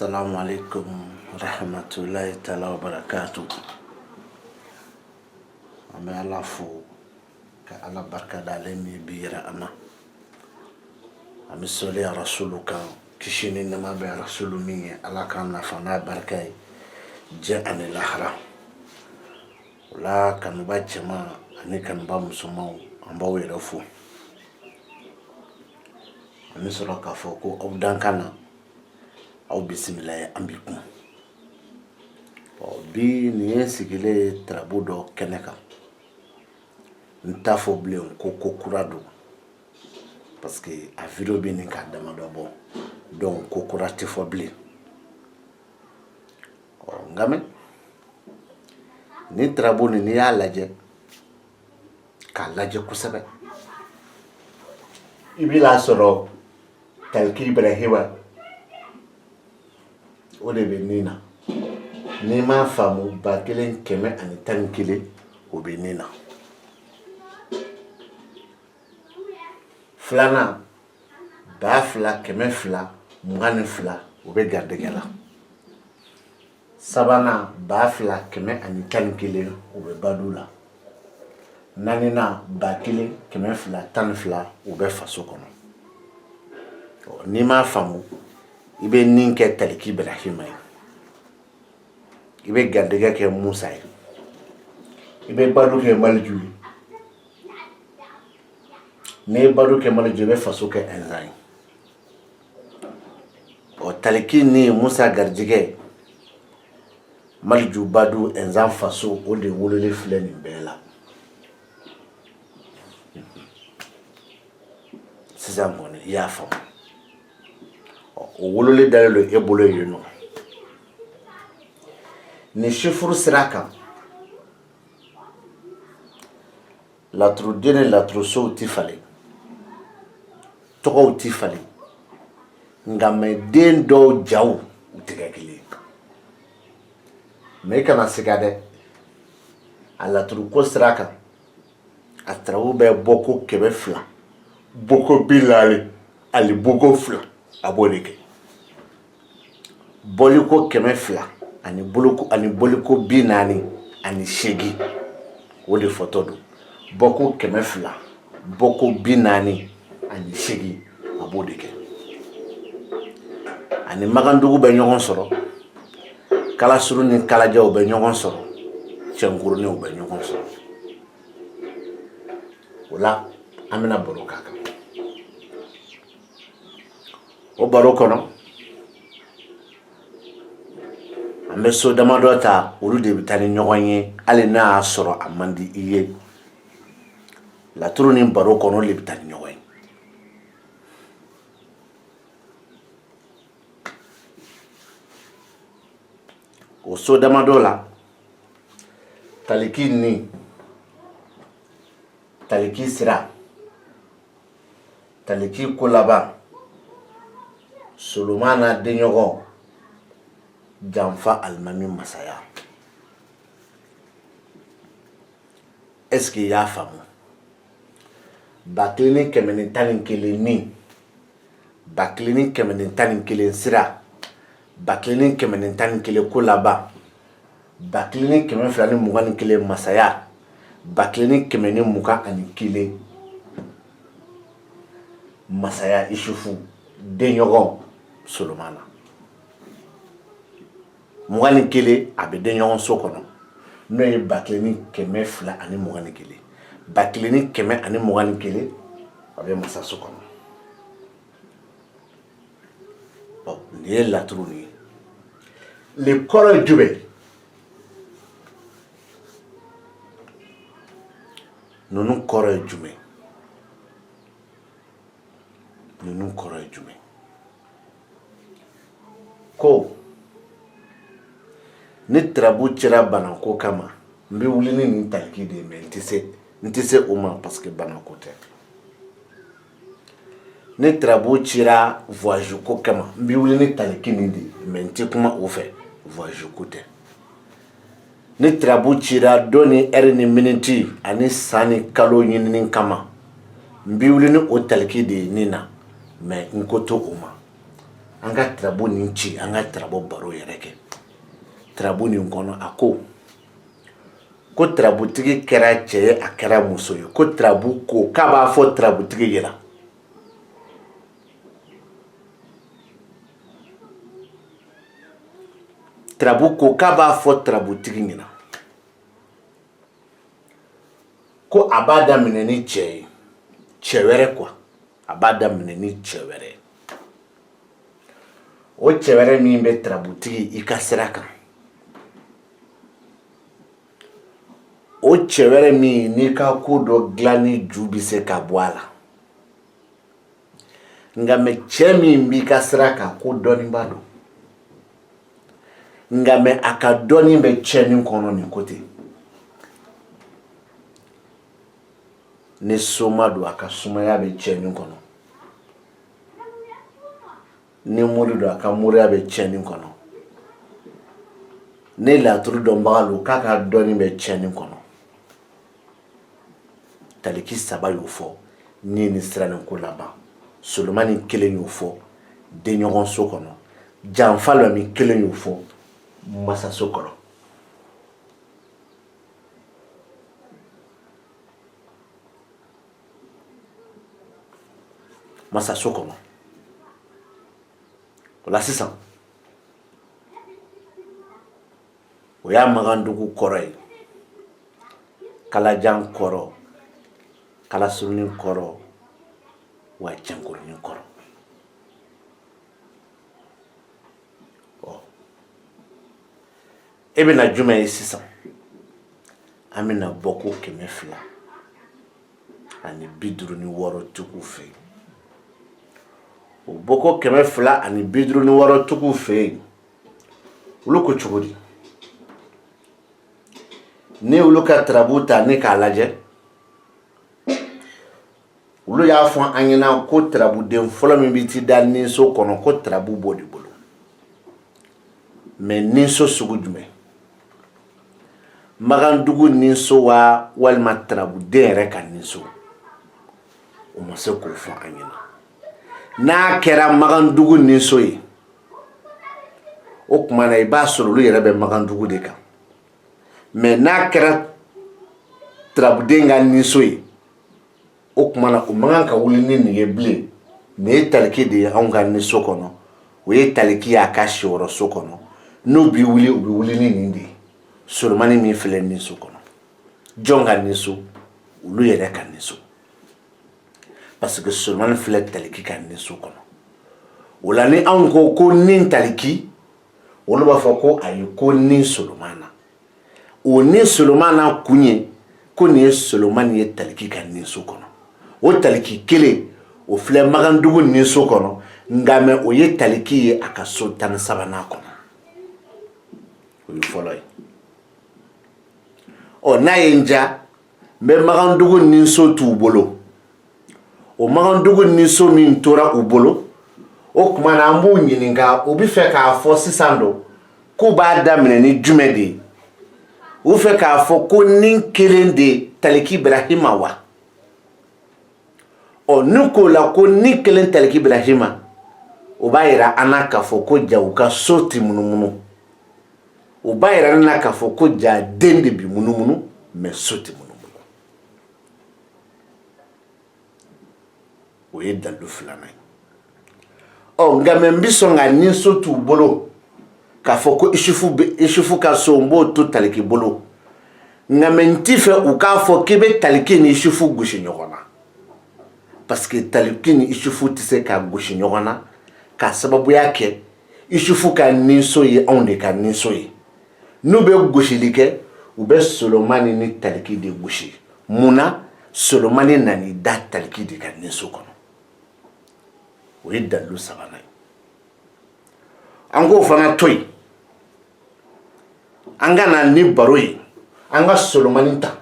Assalamu alaikum rahmatullahi ta'ala wa barakatuh. Ame ala fo ka ala barka dale mi bira ama. Ame soli ya rasuluka kishini nama be rasulu minye ala kan na fana barkai je ane lahara. Wala kan ba jama ani kan ba musulman amba wera fo. Ame solo ka fo ko obdan kana au bismillah ambikum. Bi ni sigile trabu do keneka. Nta fo ble ko kurado. Parce que a video bi ni ka dama do bon. Donc ko kurati fo ble. Ngame ni trabu ni ya laje ka laje kusabe. Ibila soro talki Ibrahima o de bɛ nin na n'i m'a faamu 1111 o bɛ nin na filanan 2222 o bɛ garijɛgɛ la sabanan 2111 o bɛ badu la naaninan 1212 o bɛ faso kɔnɔ n'i m'a faamu i bɛ nin kɛ taliki Ibrahima ye i bɛ garijɛgɛ kɛ Musa ye i bɛ badu kɛ Maliju ye n'i ye badu kɛ Maliju i bɛ faso kɛ Ɛnzan ye taliki ni Musa garijɛgɛ Maliju badu Ɛnzan faso o de wololen filɛ nin bɛɛ la sisan kɔni i y'a faamu o wolole dalelo e bolo yen no ni shifuru sira kan laturu dene laturu so ti fale tɔgɔw ti fale nga me den dɔw jaw u tigɛ kelen me kana siga dɛ a laturu ko sira kan a tarawu bɛ bɔko 200 bɔko 40 ali bɔko 2 a b'o de kɛ boliko 200 ani boliko 48 o de fɔtɔ don bɔko 200 bɔko 48 a b'o de kɛ ani magandugu bɛ ɲɔgɔn sɔrɔ kalasuru ni kalajaw bɛ ɲɔgɔn sɔrɔ cɛnkuruninw bɛ ɲɔgɔn sɔrɔ o la an bɛna baro k'a kan o baro kɔnɔ an bɛ so damadɔ ta olu de bɛ taa ni ɲɔgɔn ye hali n'a y'a sɔrɔ a man di i ye laturu ni baro kɔnɔ olu de bɛ taa ni ɲɔgɔn ye o so damadɔ la taliki ni taliki sira taliki ko laban Solomana denɲɔgɔn janfa alimami masaya est-ce que i y'a faamu 1111 ni 1111 sira 1111 ko laban 1221 masaya 1221 masaya Isufu denɲɔgɔn Solomana 21 a bɛ denɲɔgɔn so kɔnɔ n'o ye 1221 1221 a bɛ masa so kɔnɔ nin ye laturu ni ye le kɔrɔ ye jumɛn ninnu kɔrɔ ye jumɛn ninnu kɔrɔ ye jumɛn ko ni tarabu cira banako kama n bɛ wuli ni nin taliki de ye mais n tɛ se o ma parce que banako tɛ ni tarabu cira voyage ko kama n bɛ wuli ni taliki nin de ye mais n tɛ kuma o fɛ voyage ko tɛ ni tarabu cira don ni heure ni minute ani san ni kalo ɲinini kama n bɛ wuli ni o taliki de ye nin na mais n ko to o ma anga trabo ninchi anga trabo baro yereke trabo ni ngono ako ko trabo tigi kera che akera muso yo ko trabo ko kaba fo trabo tigi yela trabo ko kaba fo trabo tigi ngina ko abada mineni che chewere kwa abada mineni chewere o chewere mi be trabo tigi ikasiraka o chewere mi ni ka kudo glani jubi se ka bwala nga me chemi mbi kasiraka ku doni bado nga me aka doni be cheni kono ni kote ne soma do aka suma ya be cheni kono ne muri do aka muri ya be cheni kono ne la turu do mbalo kaka doni be cheni kono taliki saba yo fo ni ni sirani ko laba solomani kelen yo fo de ɲɔgɔn so kɔnɔ janfa lo mi kelen yo fo masa so kɔnɔ masa so kɔnɔ o la sisan o y'a magandugu kɔrɔ ye kalajan kɔrɔ kala surunin kɔrɔ wa jankurunin kɔrɔ e bɛna jumɛn ye sisan an bɛna bɔ ko 200 ani 56 tigiw fɛ yen o bɔ ko 200 ani 56 tigiw fɛ yen olu ko cogo di ni olu ka tarabu ta ni k'a lajɛ olu y'a fɔ an ɲɛna ko tarabuden fɔlɔ min bɛ ti da ninso kɔnɔ ko tarabu b'o de bolo mais ninso sugu jumɛn magandugu ninso wa walima tarabuden yɛrɛ ka ninso o ma se k'o fɔ an ɲɛna n'a kɛra magandugu ninso ye o tuma na i b'a sɔrɔ olu yɛrɛ bɛ magandugu de kan mais n'a kɛra tarabuden ka ninso ye o kumana o mangan ka wuli ni nin ye bilen nin ye taliki de ye anw ka ni so kɔnɔ o ye taliki y'a ka siyɔrɔ so kɔnɔ n'o bi wuli o bi wuli ni nin de ye solomani min filɛ ni so kɔnɔ jɔn ka ni so olu yɛrɛ ka ni so parce que solomani filɛ taliki ka ni so kɔnɔ o la ni anw ko ni taliki olu b'a fɔ ko ayi ko ni solomana o ni solomana kun ye ko nin ye solomani ye taliki ka ni so kɔnɔ o taliki kelen o filɛ magandugu ni so kɔnɔ nka mɛ o ye taliki ye a ka so 13nan kɔnɔ o ye fɔlɔ ye ɔ n'a ye n ja n bɛ magandugu ni so t'u bolo o magandugu ni so min tora u bolo o tuma na an b'u ɲininka u bɛ fɛ k'a fɔ sisan dɔ k'u b'a daminɛ ni jumɛn de ye u fɛ k'a fɔ ko ni kelen de taliki Ibrahima wa ɔ n'u k'o la ko ni kelen taliki Ibrahima o b'a yira an na k'a fɔ ko ja u ka so ti munumunu o b'a yira an na k'a fɔ ko ja den de bi munumunu mais so ti munumunu o ye dalu filanan ye ɔ nka mɛ n bi sɔn ka ni so t'u bolo k'a fɔ ko Isufu ka so n b'o to taliki bolo nka mɛ n t'i fɛ u k'a fɔ k'i bɛ taliki ni Isufu gosi ɲɔgɔn na parce que taliki ni Isufu tɛ se ka gosi ɲɔgɔn na k'a sababuya kɛ Isufu ka ninso ye anw de ka ninso ye n'u bɛ gosili kɛ u bɛ Solomani ni taliki de gosi mun na Solomani nan'i da taliki de ka ninso kɔnɔ o ye dalilu sabanan ye an k'o fana to yen an ka na ni baro ye an ka Solomani ta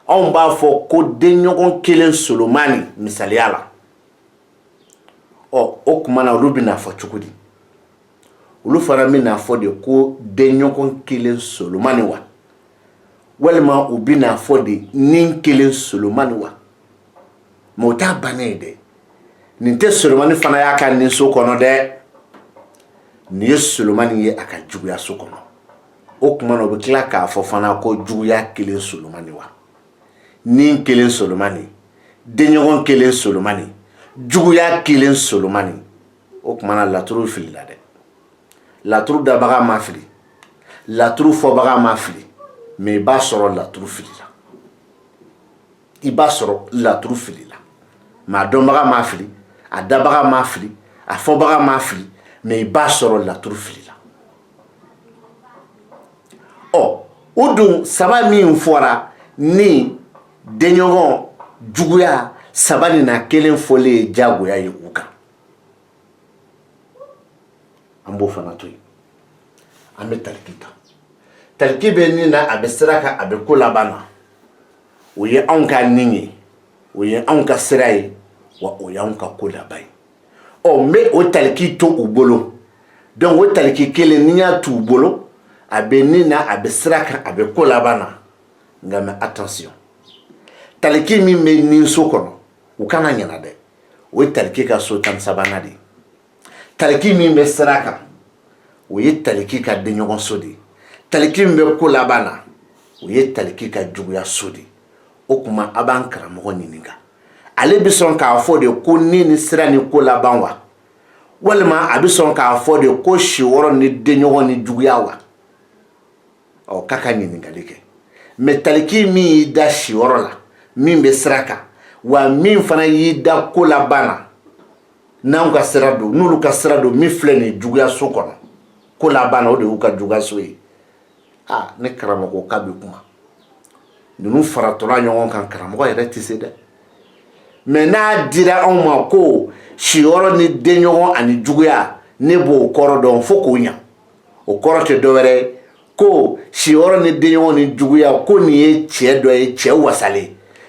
anw b'a fɔ ko denɲɔgɔn kelen Solomani misaliya la ɔ o tuma na olu bɛna fɔ cogo di olu fana bɛna fɔ de ko denɲɔgɔn kelen Solomani wa walima u bɛna fɔ de ni kelen Solomani wa mais o t'a bannen ye dɛ nin tɛ Solomani fana y'a ka ninso kɔnɔ dɛ ni ye Solomani ye a ka juguya so kɔnɔ o kuma na o bɛ tila k'a fɔ fana ko juguya kelen Solomani wa ni kelen Solomani denɲɔgɔn kelen Solomani juguya kelen Solomani o kuma na laturu fili la dɛ laturu dabaga ma fili laturu fɔbaga ma fili mais i b'a sɔrɔ laturu fili la i b'a sɔrɔ laturu fili la mais a dɔnbaga ma fili a dabaga ma fili a fɔbaga ma fili mais i b'a sɔrɔ laturu fili la o dun saba min fɔra ni denɲɔgɔn juguya saba nin na kelen fɔlen ye jagoya ye u kan an b'o fana to yen an bɛ taliki ta taliki bɛ nin na a bɛ sira kan a bɛ ko laban na o ye anw ka nin ye o ye anw ka sira ye wa o y'anw ka ko laban ye n bɛ o taliki to u bolo donc o taliki kelen ni y'a t'u bolo a bɛ nin na a bɛ sira kan a bɛ ko laban na nka mais attention taliki min bɛ nin so kɔnɔ u kana ɲɛna dɛ o ye taliki ka so 13nan de ye taliki min bɛ sira kan o ye taliki ka denɲɔgɔn so de ye taliki min bɛ ko laban na o ye taliki ka juguya so de ye o kuma a b'an karamɔgɔ ɲininka ale bɛ sɔn k'a fɔ de ko ni ni sira ni ko laban wa walima a bɛ sɔn k'a fɔ de ko si wɔɔrɔ ni denɲɔgɔn ni juguya wa k'a ka ɲininkali kɛ mais taliki min y'i da si wɔɔrɔ la min bɛ sira kan wa min fana y'i da ko laban na n'anw ka sira don n'olu ka sira don min filɛ nin juguya so kɔnɔ ko laban na o de y'u ka juguya so ye ne karamɔgɔ k'a bɛ kuma ninnu faratɔla ɲɔgɔn kan karamɔgɔ yɛrɛ tɛ se dɛ mais n'a dira anw ma ko siyɔrɔ ni denɲɔgɔn ani juguya ne b'o kɔrɔ dɔn fo k'o ɲa o kɔrɔ tɛ dɔwɛrɛ ye ko siyɔrɔ ni denɲɔgɔn ni juguya ko nin ye cɛ dɔ ye cɛ wasalen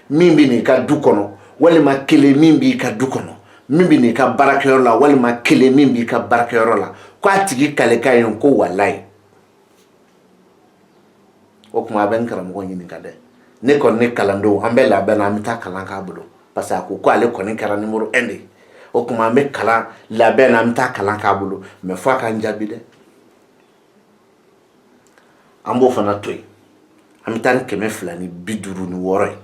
min bɛ n'i ka du kɔnɔ walima kelen min b'i ka du kɔnɔ min bɛ n'i ka baarakɛyɔrɔ la walima kelen min b'i ka baarakɛyɔrɔ la k'a tigi kalekan ye ko walayi o tuma a bɛ n karamɔgɔ ɲininka dɛ ne kɔni ne kalandenw an bɛ labɛn na an bɛ taa kalan k'a bolo parce que a ko ale kɔni kɛra numéro 1 de ye o tuma an bɛ kalan labɛn na an bɛ taa kalan k'a bolo mais fo a k'an jaabi dɛ an b'o fana to yen an bɛ taa ni 256 ye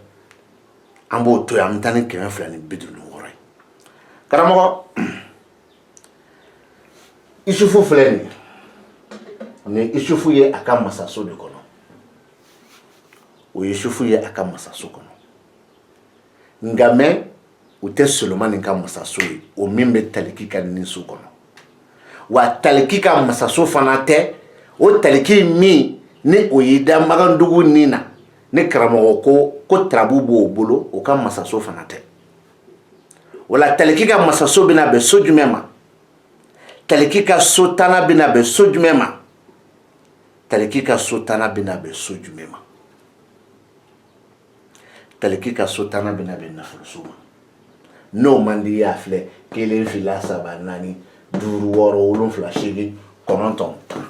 an b'o to yen an bɛ taa ni 256 ye karamɔgɔ Isufu filɛ nin ye Isufu ye a ka masaso de kɔnɔ o ye Isufu ye a ka masaso kɔnɔ nka mais o tɛ Solomani ka masaso ye o min bɛ taliki ka nin so kɔnɔ wa taliki ka masaso fana tɛ o taliki min ni o y'i da Magandugu nin na ne karamɔgɔ ko tarabu b'o bolo o ka masaso fana tɛ o la taliki ka masaso bɛna bɛn so jumɛn ma taliki ka so tana bɛna bɛn so jumɛn ma taliki ka so tana bɛna bɛn so jumɛn ma taliki ka so tana bɛna bɛn nafoloso ma n'o man di y'a filɛ 1 2 3 4 5 6 7 8 9 10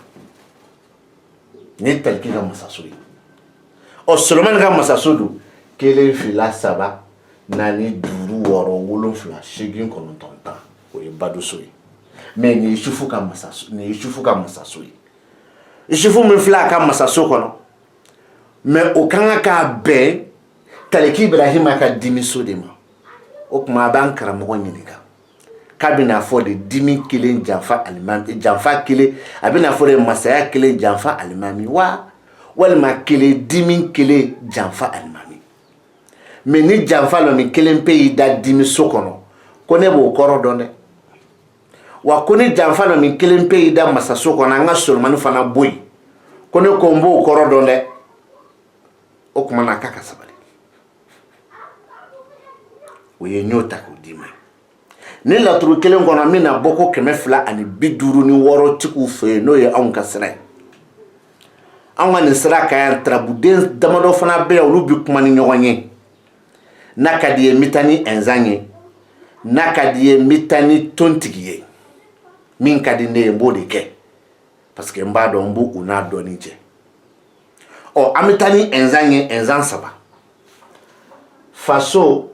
ni taliki ka masaso ye Solomani ka masaso don 1 2 3 4 5 6 7 8 9 10 o ye baduso ye mais ni Isufu ka masaso ye Isufu min filɛ a ka masaso kɔnɔ mais o kan ka bɛn taliki Ibrahima ka dimiso de ma o kuma a b'an karamɔgɔ ɲininka k'a bɛna fɔ de dimi kelen janfa alimami janfa kelen a bɛna fɔ de masaya kelen janfa alimami wa walima kelen dimi kelen janfa alimami mais ni janfa lɔ min kelen pe y'i da dimiso kɔnɔ ko ne b'o kɔrɔ dɔn dɛ wa ko ni janfa lɔ min kelen pe y'i da masaso kɔnɔ an ka Solomani fana bɔ yen ko ne ko n b'o kɔrɔ dɔn dɛ o kuma na k'a ka sabali o ye ɲ'o ta k'o d'i ma ni laturu kelen kɔnɔ min na bɔ ko 256 tigiw fɛ yen n'o ye anw ka sira ye anw ka nin sira kan yan tarabuden damadɔ fana bɛ yan olu bɛ kuma ni ɲɔgɔn ye n'a ka di ye n bɛ taa ni ɛnzan ye n'a ka di ye n bɛ taa ni tontigi ye min ka di ne ye n b'o de kɛ parce que n b'a dɔn n b'u u n'a dɔɔnin cɛ an bɛ taa ni ɛnzan ye ɛnzan 3 faso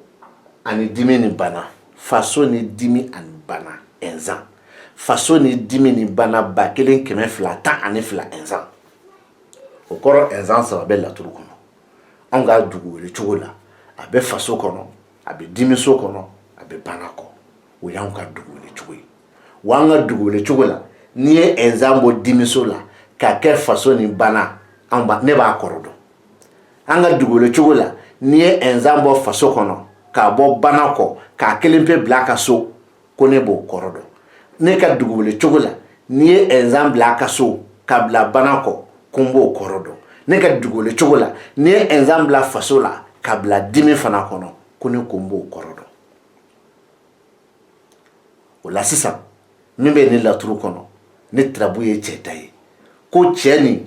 ani dimi ni bana faso ni dimi ani bana ɛnzan faso ni dimi ni bana ba kelen kɛmɛ fila tan ani fila ɛnzan o kɔrɔ ɛnzan saba bɛ laturu kɔnɔ anw ka dugu wele cogo la a bɛ faso kɔnɔ a bɛ dimiso kɔnɔ a bɛ bana kɔ o y'anw ka dugu wele cogo ye wa an ka dugu wele cogo la n'i ye ɛnzan bɔ dimiso la k'a kɛ faso ni bana ne b'a kɔrɔ dɔn an ka dugu wele cogo la n'i ye ɛnzan bɔ faso kɔnɔ k'a bɔ bana kɔ k'a kelen pe bila a ka so ko ne b'o kɔrɔ dɔn ne ka dugu wele cogo la n'i ye ɛnzan bila a ka so k'a bila bana kɔ ko n b'o kɔrɔ dɔn ne ka dugu wele cogo la n'i ye ɛnzan bila faso la k'a bila dimi fana kɔnɔ ko ne ko n b'o kɔrɔ dɔn o la sisan min bɛ ne laturu kɔnɔ ne tirabu ye cɛ ta ye ko cɛ nin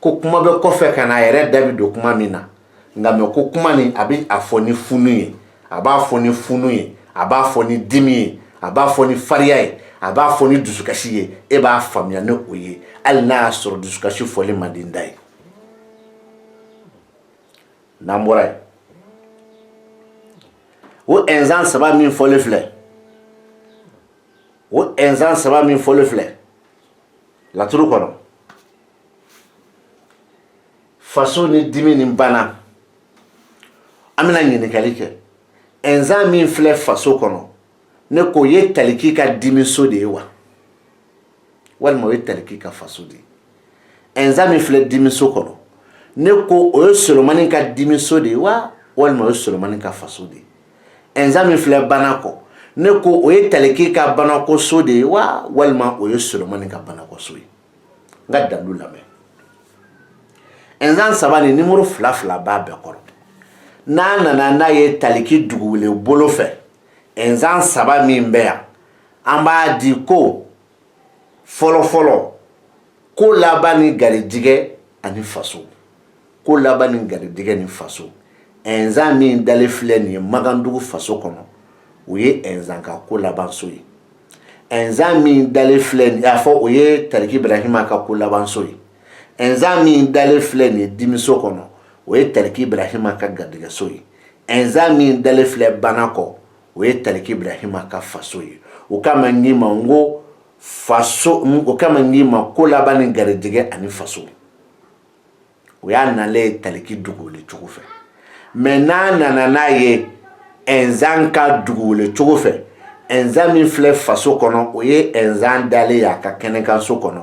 ko kuma bɛ kɔfɛ ka na a yɛrɛ da bɛ don kuma min na nka mɛ ko kuma nin a bɛ a fɔ ni funu ye a b'a fɔ ni funu ye a b'a fɔ ni dimi ye a b'a fɔ ni fariya ye a b'a fɔ ni dusukasi ye e b'a faamuya ni o ye hali n'a y'a sɔrɔ dusukasi fɔli man di n da ye n'an bɔra yen o ɛnzan saba min fɔlen filɛ o ɛnzan saba min fɔlen filɛ laturu kɔnɔ faso ni dimi ni bana an bɛna ɲininkali kɛ ɛnzan min filɛ faso kɔnɔ ne ko ye taliki ka dimiso de ye wa walima o ye taliki ka faso de ye ɛnzan min filɛ dimiso kɔnɔ ne ko o ye solomani ka dimiso de ye wa walima o ye solomani ka faso de ye ɛnzan min filɛ bana kɔ ne ko o ye taliki ka banakoso de ye wa walima o ye solomani ka banakoso ye n ka dalu lamɛn ɛnzan saba ni nimoro fila fila b'a bɛɛ kɔrɔ n'a nana n'a ye taliki dugu wele bolo fɛ ɛnzan saba min bɛ yan an b'a di ko fɔlɔfɔlɔ ko laban ni garijɛgɛ ani faso ko laban ni garijɛgɛ ni faso ɛnzan min dalen filɛ nin ye magandugu faso kɔnɔ o ye ɛnzan ka ko labanso ye ɛnzan min dalen filɛ nin ye a fɔ o ye taliki ibrahima ka ko labanso ye ɛnzan min dalen filɛ nin ye dimiso kɔnɔ o ye taliki ibrahima ka garijɛgɛso ye ɛnzan min dalen filɛ bana kɔ o ye taliki ibrahima ka faso ye o kama n k'i ma n ko faso o kama n k'i ma ko laban ni garijɛgɛ ani faso o y'a nalen ye taliki dugu wele cogo fɛ mɛ n'a nana n'a ye ɛnzan ka dugu wele cogo fɛ ɛnzan min filɛ faso kɔnɔ o ye ɛnzan dalen ye a ka kɛnɛkanso kɔnɔ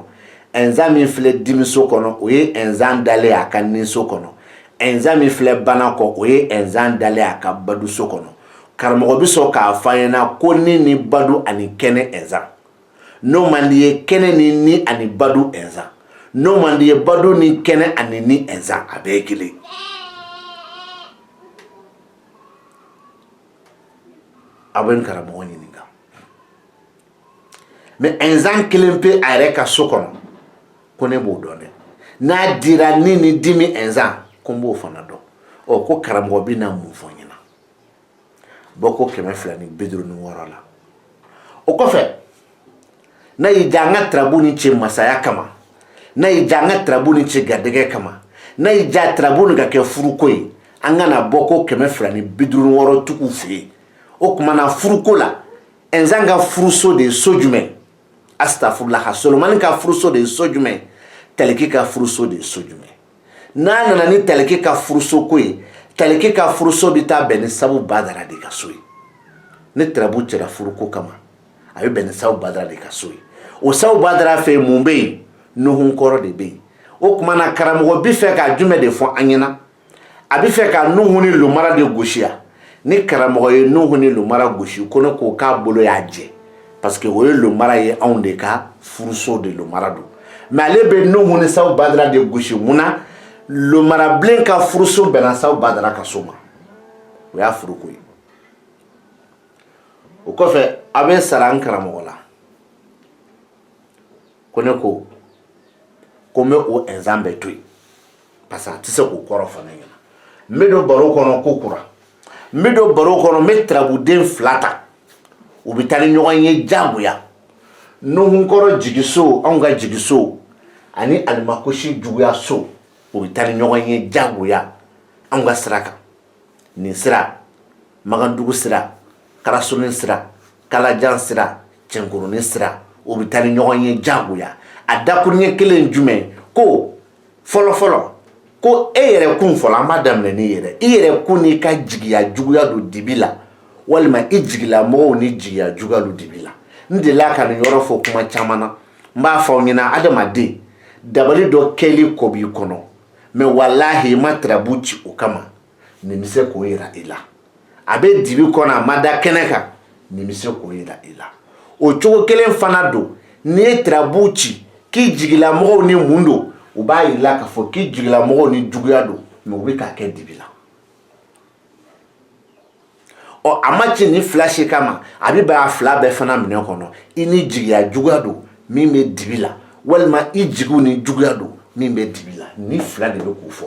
ɛnzan min filɛ dimiso kɔnɔ o ye ɛnzan dalen ye a ka ninso kɔnɔ ɛnzan min filɛ bana kɔ o ye ɛnzan dalen ye a ka baduso kɔnɔ karamɔgɔ bi sɔn k'a fɔ an ɲɛna ko ni badu ani kɛnɛ ɛnzan n'o man di ye kɛnɛ ni ani badu ɛnzan n'o man di ye badu ni kɛnɛ ani ni ɛnzan a bɛɛ ye kelen a bɛ n karamɔgɔ ɲininka mɛ ɛnzan kelen pe a yɛrɛ ka so kɔnɔ ko ne b'o dɔn dɛ n'a dira ni dimi ɛnzan ko n b'o fana dɔn ɔ ko karamɔgɔ bɛ na mun fɔ n ɲɛna bɔ ko 256 la o kɔfɛ n'a y'i diya an ka tarabu ni cɛ masaya kama n'a y'i diya an ka tarabu ni cɛ garijɛgɛ kama n'a y'i diya tarabu ni ka kɛ furuko ye an kana bɔ ko 256 tigiw fɛ yen o tuma na furuko la ɛnzan ka furuso de ye so jumɛn astafurulaha solomani ka furuso de ye so jumɛn taliki ka furuso de ye so jumɛn n'a nana ni taliki ka furuso ko ye taliki ka furuso bɛ taa bɛn ni sabu badara de ka so ye ne tarabu cɛla furuko kama a bɛ bɛn ni sabu badara de ka so ye o sabu badara fɛ mun bɛ yen nuhun kɔrɔ de bɛ yen o tuma na karamɔgɔ bɛ fɛ ka jumɛn de fɔ an ɲɛna a bɛ fɛ ka nuhu ni lomara de gosi yan ni karamɔgɔ ye nuhu ni lomara gosi ko ne ko k'a bolo y'a jɛ parce que o ye lomara ye anw de ka furuso de lomara don mais ale bɛ nuhu ni sabu badara de gosi mun na lomara bilen ka furuso bɛnna sabu badara ka so ma o y'a furuko ye o kɔfɛ a bɛ sara an karamɔgɔ la ko ne ko n bɛ o ɛnzan bɛɛ to yen parce que a tɛ se k'o kɔrɔ fana ɲɛna n bɛ don baro kɔnɔ ko kura n bɛ don baro kɔnɔ n bɛ tarabuden 2 ta u bɛ taa ni ɲɔgɔn ye diyagoya nuhunkɔrɔ jigiso anw ka jigiso ani alimakosi juguya so u bɛ taa ni ɲɔgɔn ye diyagoya anw ka sira kan nin sira magandugu sira karasonin sira kalajan sira cɛnkurunin sira o bɛ taa ni ɲɔgɔn ye jagoya a dakuruɲɛ kelen jumɛn ko fɔlɔ ko e yɛrɛ kun fɔlɔ an b'a daminɛ n'i yɛrɛ i yɛrɛ kun n'i ka jigiya juguya don dibi la walima i jigila mɔgɔw ni jigiya juguya don dibi la n delila ka nin yɔrɔ fɔ kuma caman na n b'a fɔ aw ɲɛna adamaden dabali dɔ kɛli kɔ b'i kɔnɔ mais walahi i ma tarabu ci o kama nin bɛ se k'o yira i la a bɛ dibi kɔnɔ a ma da kɛnɛ kan nin bɛ se k'o yira i la o cogo kelen fana don n'i ye tarabu ci k'i jigila mɔgɔw ni mun don u b'a yira k'a fɔ k'i jigila mɔgɔw ni juguya don mais u bɛ k'a kɛ dibi la ɔ a ma ci ni fila si kama a bɛ bɛn a fila bɛɛ fana minɛ kɔnɔ i ni jigiya juguya don min bɛ dibi la walima i jigiw ni juguya don min bɛ dibi la ni fila de bɛ k'o fɔ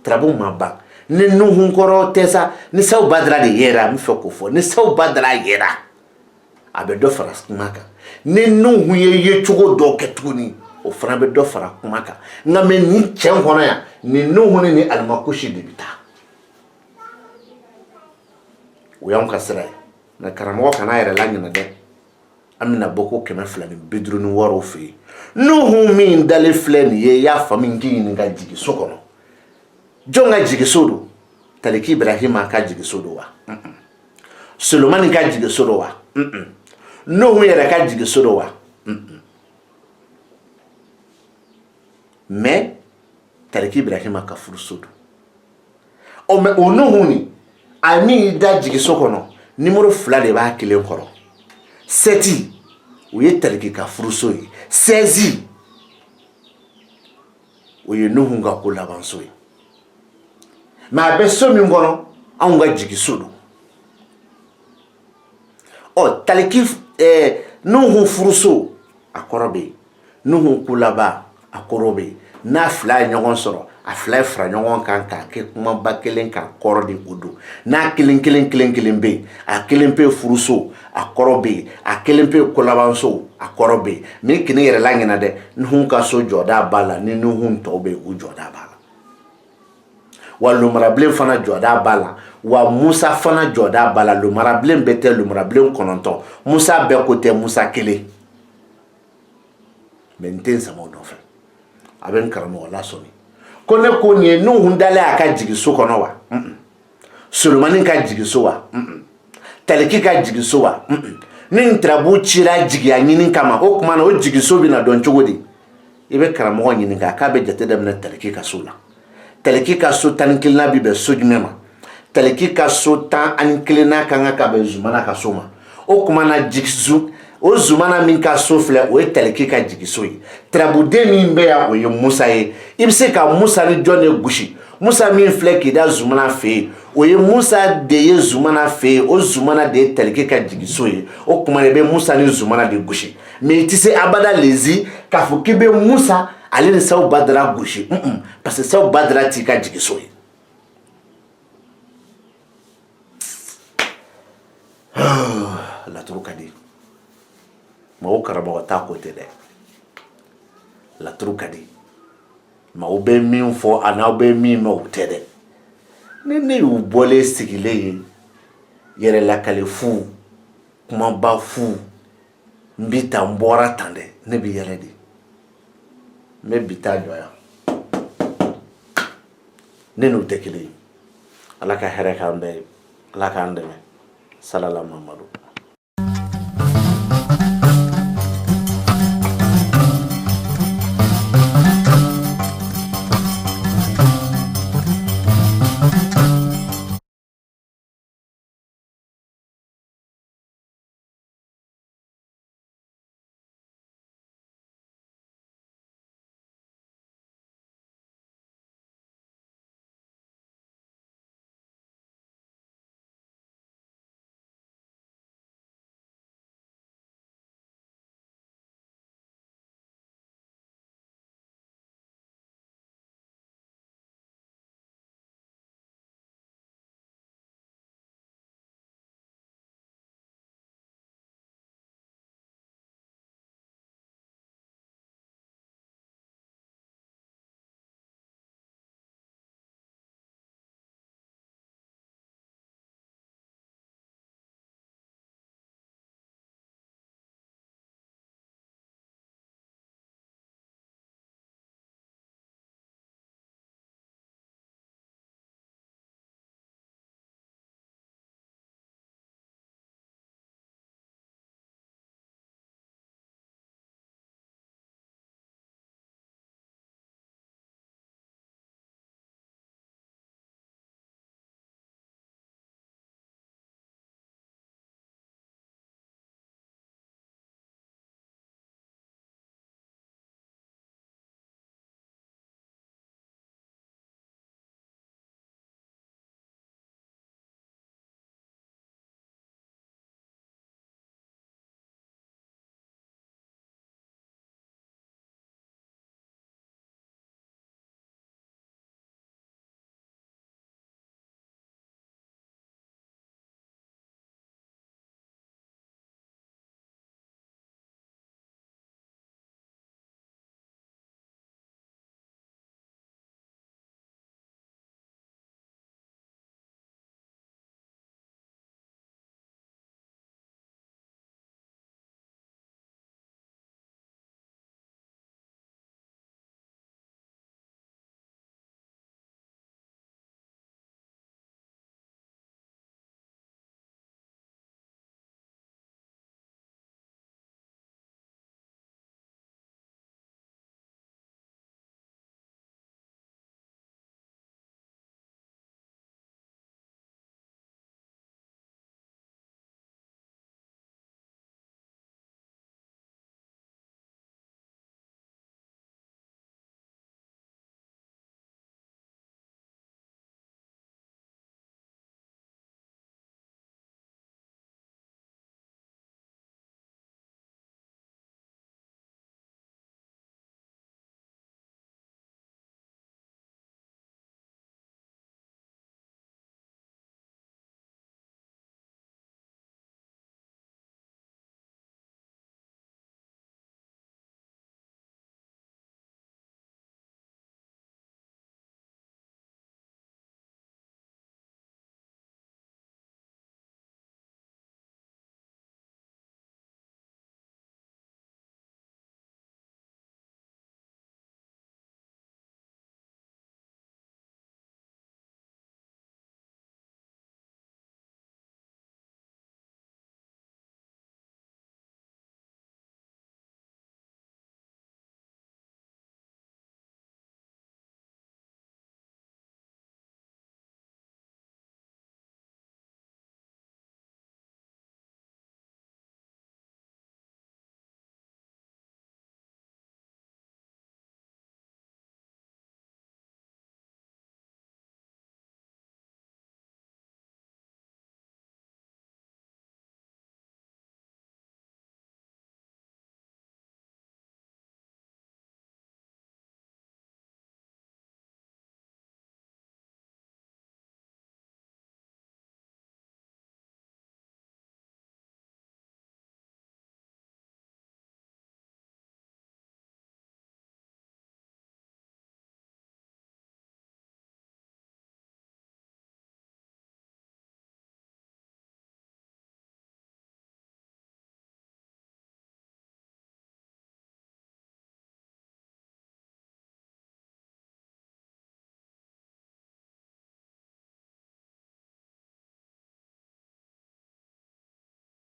tarabu ma ban ni nuhun kɔrɔ tɛ sa ni saw badara de yera n bɛ fɛ k'o fɔ ni saw badara yera a bɛ dɔ fara kuma kan ni nuhun ye cogo dɔ kɛ tuguni o fana bɛ dɔ fara kuma kan nka mɛ ni cɛn kɔnɔ yan ni nuhun ni alimakusi de bɛ taa o y'anw ka sira ye nka karamɔgɔ kana yɛrɛ la ɲinɛ dɛ an bɛna bɔ ko 256 fɛ yen nuhun min dalen filɛ nin ye i y'a faamu n k'i ɲininka jigiso kɔnɔ jɔn ka jigiso don taliki ibrahima ka jigiso don wa solomani ka jigiso don wa nuhun yɛrɛ ka jigiso don wa mais taliki ibrahima ka furuso don o mais o nuhun ni a min da jigiso kɔnɔ numéro 2 de b'a kelen kɔrɔ 7 o ye taliki ka furuso ye 16 o ye nuhun ka ko labanso ye mais a bɛ so min kɔnɔ anw ka jigiso don ɔ taliki nuhun furuso a kɔrɔ bɛ yen nuhun ko laban a kɔrɔ bɛ yen n'a fila ye ɲɔgɔn sɔrɔ a fila ye fara ɲɔgɔn kan k'a kɛ kumaba kelen ka kɔrɔ de o don n'a kelen bɛ yen a kelen pe furuso a kɔrɔ bɛ yen a kelen pe kolabanso a kɔrɔ bɛ yen mais kini yɛrɛ la ɲɛna dɛ nuhun ka so jɔda b'a la ni nuhun tɔw bɛ yen u jɔda b'a la wa lumarabilen fana jɔda b'a la wa musa fana jɔda b'a la lumarabilen bɛɛ tɛ lumarabilen 9 musa bɛɛ ko tɛ musa kelen mais n tɛ n sama o nɔfɛ a bɛ n karamɔgɔ lasɔmi ko ne ko nin ye nuhun dalen a ka jigiso kɔnɔ wa solomani ka jigiso wa taliki ka jigiso wa ni n tarabu cira jigiya ɲini kama o tuma na o jigiso bɛna dɔn cogo di i bɛ karamɔgɔ ɲininka k'a bɛ jate daminɛ taliki ka so la taliki ka so 11 bɛ bɛn so jumɛn ma taliki ka so 11 kan ka bɛn zumana ka so ma o tuma na jigiso o zumana min ka so filɛ o ye taliki ka jigiso ye tarabuden min bɛ yan o ye musa ye i bɛ se ka musa ni jɔn de gosi musa min filɛ k'i da zumana fɛ yen o ye musa de ye zumana fɛ yen o zumana de ye taliki ka jigiso ye o tuma i bɛ musa ni zumana de gosi mais i tɛ se abada lezi k'a fɔ k'i bɛ musa ale ni saw badara gosi parce que saw badara t'i ka jigiso ye laturu ka di mɔgɔw karamɔgɔ t'a ko tɛ dɛ laturu ka di mɔgɔw bɛ min fɔ a n'aw bɛ min mɛn o tɛ dɛ ni ne y'u bɔlen sigilen ye yɛrɛ lakale fu kumaba fu n bi ta n bɔra tan dɛ ne bɛ yɛlɛ de n bɛ bi ta jɔ yan ne n'u tɛ kelen ye ala ka hɛrɛ k'an bɛɛ ye ala k'an dɛmɛ salala mamadu